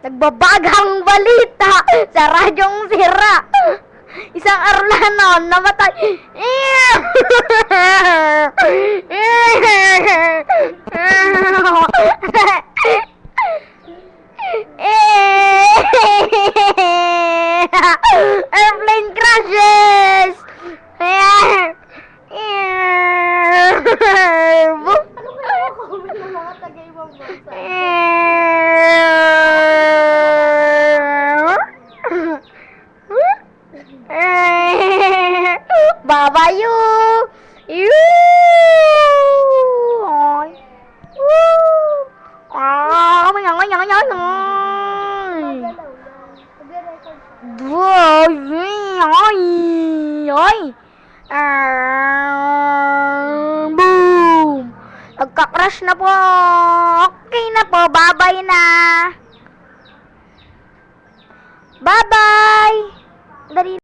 Nagbabagang balita sa radyong sira. Isang Arlanon namatay. Airplane crashes. Ano kaya comment ng mga taga-ibang bansa? Babayu. Boom! Nagka-crash na po. Okay na po. Bye-bye na. Bye-bye. Dali.